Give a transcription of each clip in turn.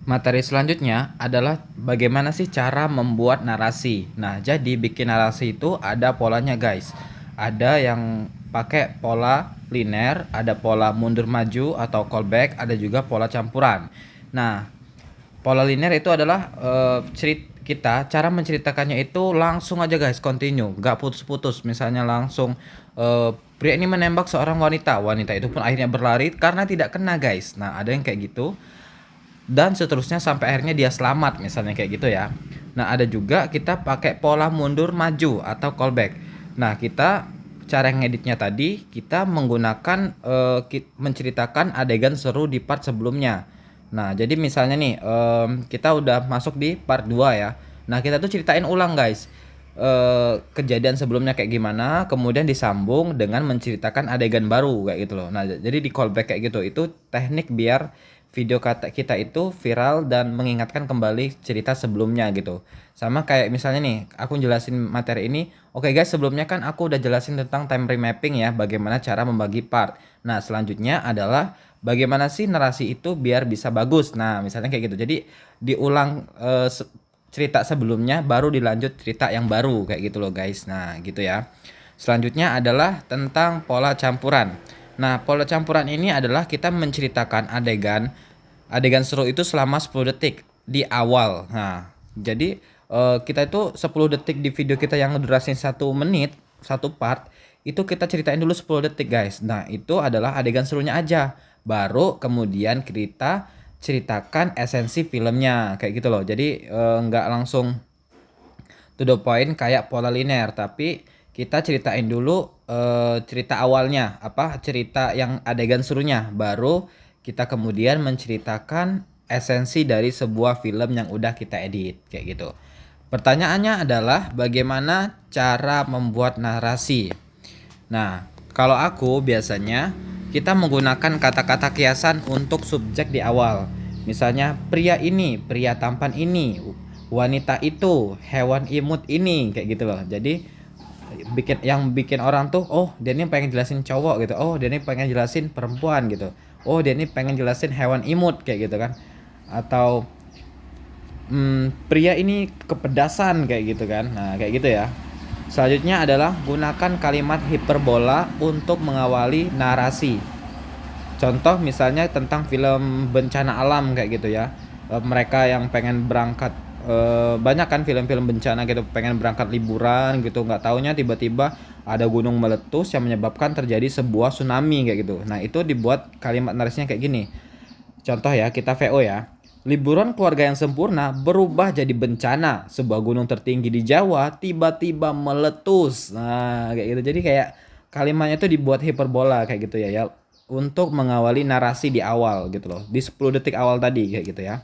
Materi selanjutnya adalah bagaimana sih cara membuat narasi. Nah, jadi bikin narasi itu ada polanya, guys. Ada yang pakai pola linear, ada pola mundur maju atau callback, ada juga pola campuran. Nah, pola linear itu adalah kita cara menceritakannya itu langsung aja, guys, continue, nggak putus-putus. Misalnya langsung pria ini menembak seorang wanita, wanita itu pun akhirnya berlari karena tidak kena, guys. Nah, ada yang kayak gitu dan seterusnya sampai akhirnya dia selamat, misalnya kayak gitu ya. Nah, ada juga kita pakai pola mundur maju atau callback. Nah, kita cara ngeditnya tadi kita menggunakan menceritakan adegan seru di part sebelumnya. Nah, jadi misalnya nih kita udah masuk di part 2 ya. Nah, kita tuh ceritain ulang, guys. Kejadian sebelumnya kayak gimana, kemudian disambung dengan menceritakan adegan baru kayak gitu loh. Nah, jadi di callback kayak gitu itu teknik biar video kata kita itu viral dan mengingatkan kembali cerita sebelumnya gitu. Sama kayak misalnya nih, aku jelasin materi ini. Oke, guys, sebelumnya kan aku udah jelasin tentang time remapping ya, bagaimana cara membagi part. Nah, selanjutnya adalah bagaimana sih narasi itu biar bisa bagus. Nah, misalnya kayak gitu. Jadi diulang cerita sebelumnya baru dilanjut cerita yang baru kayak gitu loh, guys. Nah, gitu ya. Selanjutnya adalah tentang pola campuran. Nah, pola campuran ini adalah kita menceritakan adegan seru itu selama 10 detik di awal. Nah, jadi kita itu 10 detik di video kita yang durasinya 1 menit, satu part, itu kita ceritain dulu 10 detik, guys. Nah, itu adalah adegan serunya aja. Baru kemudian kita ceritakan esensi filmnya kayak gitu loh. Jadi nggak langsung to the point kayak pola linear, tapi kita ceritain dulu cerita awalnya, apa cerita yang adegan serunya, baru kita kemudian menceritakan esensi dari sebuah film yang udah kita edit kayak gitu. Pertanyaannya adalah bagaimana cara membuat narasi. Nah, kalau aku biasanya kita menggunakan kata-kata kiasan untuk subjek di awal. Misalnya pria ini, pria tampan ini, wanita itu, hewan imut ini, kayak gitu loh. Jadi bikin orang tuh, oh dia ini pengen jelasin cowok gitu, oh dia ini pengen jelasin perempuan gitu, oh dia ini pengen jelasin hewan imut kayak gitu kan, atau pria ini kepedasan kayak gitu kan. Nah, kayak gitu ya. Selanjutnya adalah gunakan kalimat hiperbola untuk mengawali narasi. Contoh misalnya tentang film bencana alam kayak gitu ya. Mereka yang pengen berangkat, banyak kan film-film bencana gitu, pengen berangkat liburan gitu, nggak taunya tiba-tiba ada gunung meletus yang menyebabkan terjadi sebuah tsunami kayak gitu. Nah, itu dibuat kalimat narasinya kayak gini. Contoh ya, kita VO ya. Liburan keluarga yang sempurna berubah jadi bencana. Sebuah gunung tertinggi di Jawa tiba-tiba meletus. Nah, kayak gitu. Jadi kayak kalimatnya tuh dibuat hiperbola kayak gitu ya, ya. Untuk mengawali narasi di awal gitu loh. Di 10 detik awal tadi kayak gitu ya.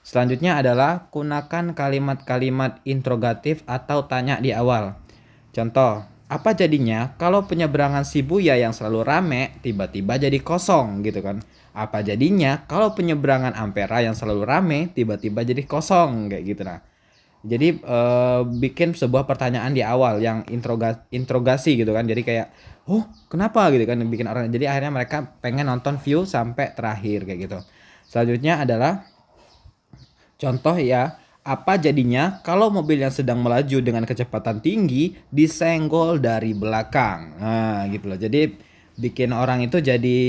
Selanjutnya adalah gunakan kalimat-kalimat interrogatif atau tanya di awal. Contoh, apa jadinya kalau penyeberangan Shibuya yang selalu rame tiba-tiba jadi kosong gitu kan? Apa jadinya kalau penyeberangan Ampera yang selalu rame tiba-tiba jadi kosong kayak gitu. Nah, jadi bikin sebuah pertanyaan di awal yang interogasi gitu kan. Jadi kayak, "Oh, kenapa?" gitu kan, bikin orang jadi akhirnya mereka pengen nonton view sampai terakhir kayak gitu. Selanjutnya adalah contoh ya, apa jadinya kalau mobil yang sedang melaju dengan kecepatan tinggi disenggol dari belakang? Nah, gitu loh. Jadi bikin orang itu jadi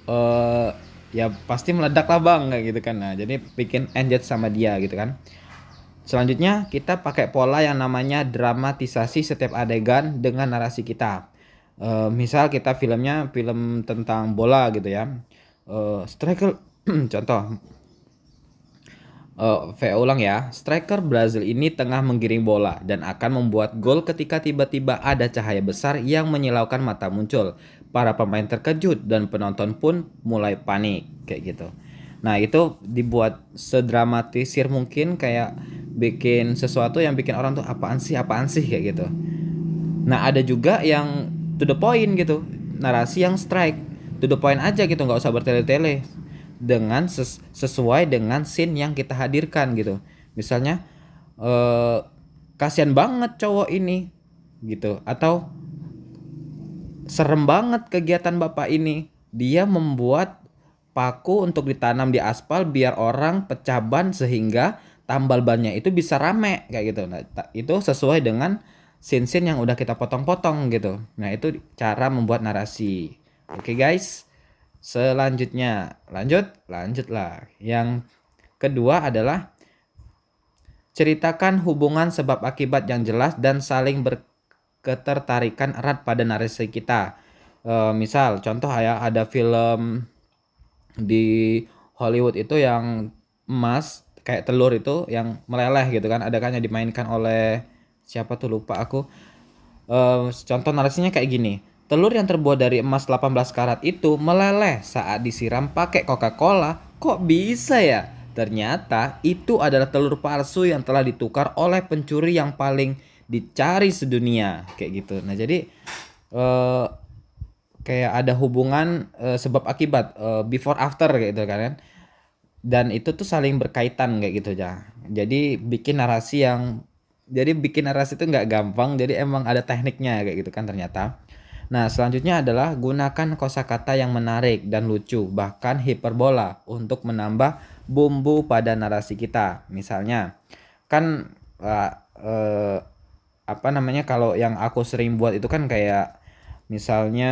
eh ya pasti meledak lah, Bang, kayak gitu kan. Nah, jadi bikin engage sama dia gitu kan. Selanjutnya kita pakai pola yang namanya dramatisasi setiap adegan dengan narasi kita. Misal kita filmnya film tentang bola gitu ya. Striker contoh. VO ulang ya. Striker Brazil ini tengah menggiring bola dan akan membuat gol ketika tiba-tiba ada cahaya besar yang menyilaukan mata muncul. Para pemain terkejut dan penonton pun mulai panik kayak gitu. Nah, itu dibuat sedramatisir mungkin, kayak bikin sesuatu yang bikin orang tuh apaan sih kayak gitu. Nah, ada juga yang to the point gitu, narasi yang strike, to the point aja gitu, nggak usah bertele-tele, dengan sesuai dengan scene yang kita hadirkan gitu. Misalnya, eh kasihan banget cowok ini gitu, atau serem banget kegiatan bapak ini. Dia membuat paku untuk ditanam di aspal biar orang pecah ban sehingga tambal bannya itu bisa rame kayak gitu. Nah, itu sesuai dengan scene-scene yang udah kita potong-potong gitu. Nah, itu cara membuat narasi. Oke guys. Selanjutnya, lanjutlah. Yang kedua adalah ceritakan hubungan sebab akibat yang jelas dan saling berketertarikan erat pada narasi kita. Misal contoh ya, ada film di Hollywood itu yang emas kayak telur itu yang meleleh gitu kan, ada kan yang dimainkan oleh siapa tuh lupa aku. Contoh narasinya kayak gini. Telur yang terbuat dari emas 18 karat itu meleleh saat disiram pakai Coca-Cola. Kok bisa ya? Ternyata itu adalah telur palsu yang telah ditukar oleh pencuri yang paling dicari sedunia. Kayak gitu. Nah, jadi eh, kayak ada hubungan sebab akibat, before after gitu kan. Dan itu tuh saling berkaitan kayak gitu ya. Jadi bikin narasi itu nggak gampang, jadi emang ada tekniknya kayak gitu kan ternyata. Nah, selanjutnya adalah gunakan kosakata yang menarik dan lucu, bahkan hiperbola untuk menambah bumbu pada narasi kita. Misalnya, kan eh, eh, apa namanya, kalau yang aku sering buat itu kan kayak misalnya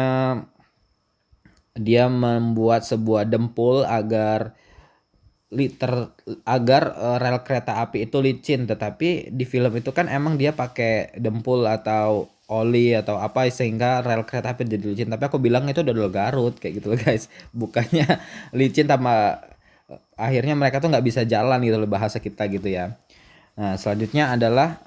dia membuat sebuah dempul liter agar rel kereta api itu licin, tetapi di film itu kan emang dia pakai dempul atau oli atau apa sehingga rel kereta api jadi licin, tapi aku bilang itu udah Garut kayak gitu loh guys. Bukannya licin sama akhirnya mereka tuh nggak bisa jalan gitu loh, bahasa kita gitu ya. Nah, selanjutnya adalah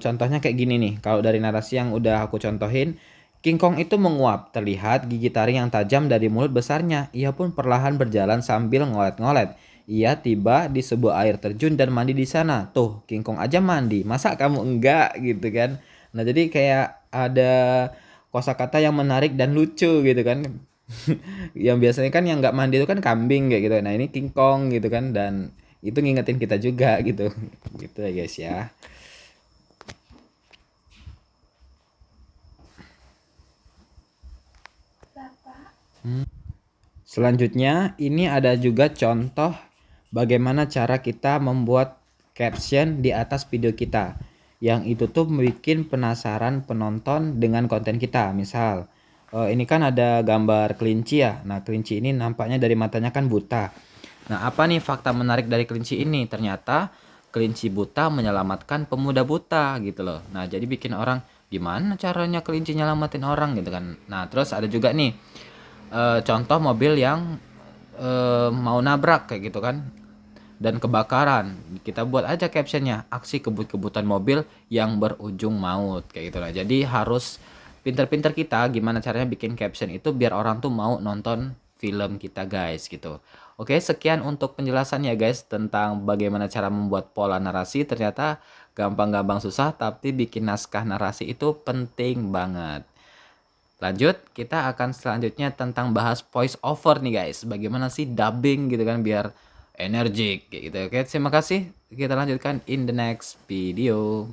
contohnya kayak gini nih. Kalau dari narasi yang udah aku contohin, King Kong itu menguap, terlihat gigi taring yang tajam dari mulut besarnya. Ia pun perlahan berjalan sambil ngolet-ngolet. Ia tiba di sebuah air terjun dan mandi di sana. Tuh, King Kong aja mandi, masa kamu enggak gitu kan? Nah, jadi kayak ada kosakata yang menarik dan lucu gitu kan. Yang biasanya kan yang nggak mandi itu kan kambing kayak gitu. Nah, ini King Kong gitu kan, dan itu ngingetin kita juga gitu. Gitu ya guys ya. Selanjutnya, ini ada juga contoh bagaimana cara kita membuat caption di atas video kita. Yang itu tuh bikin penasaran penonton dengan konten kita. Misal, ini kan ada gambar kelinci ya. Nah, kelinci ini nampaknya dari matanya kan buta. Nah, apa nih fakta menarik dari kelinci ini? Ternyata kelinci buta menyelamatkan pemuda buta gitu loh. Nah, jadi bikin orang, gimana caranya kelinci nyelamatin orang gitu kan. Nah, terus ada juga nih contoh mobil yang mau nabrak kayak gitu kan dan kebakaran. Kita buat aja captionnya, aksi kebut-kebutan mobil yang berujung maut kayak gitu lah. Jadi harus pinter-pinter kita gimana caranya bikin caption itu biar orang tuh mau nonton film kita guys gitu. Oke, sekian untuk penjelasan ya guys tentang bagaimana cara membuat pola narasi. Ternyata gampang-gampang susah, tapi bikin naskah narasi itu penting banget. Lanjut, kita akan selanjutnya tentang bahas voice over nih guys. Bagaimana sih dubbing gitu kan biar energik gitu. Oke, terima kasih. Kita lanjutkan in the next video.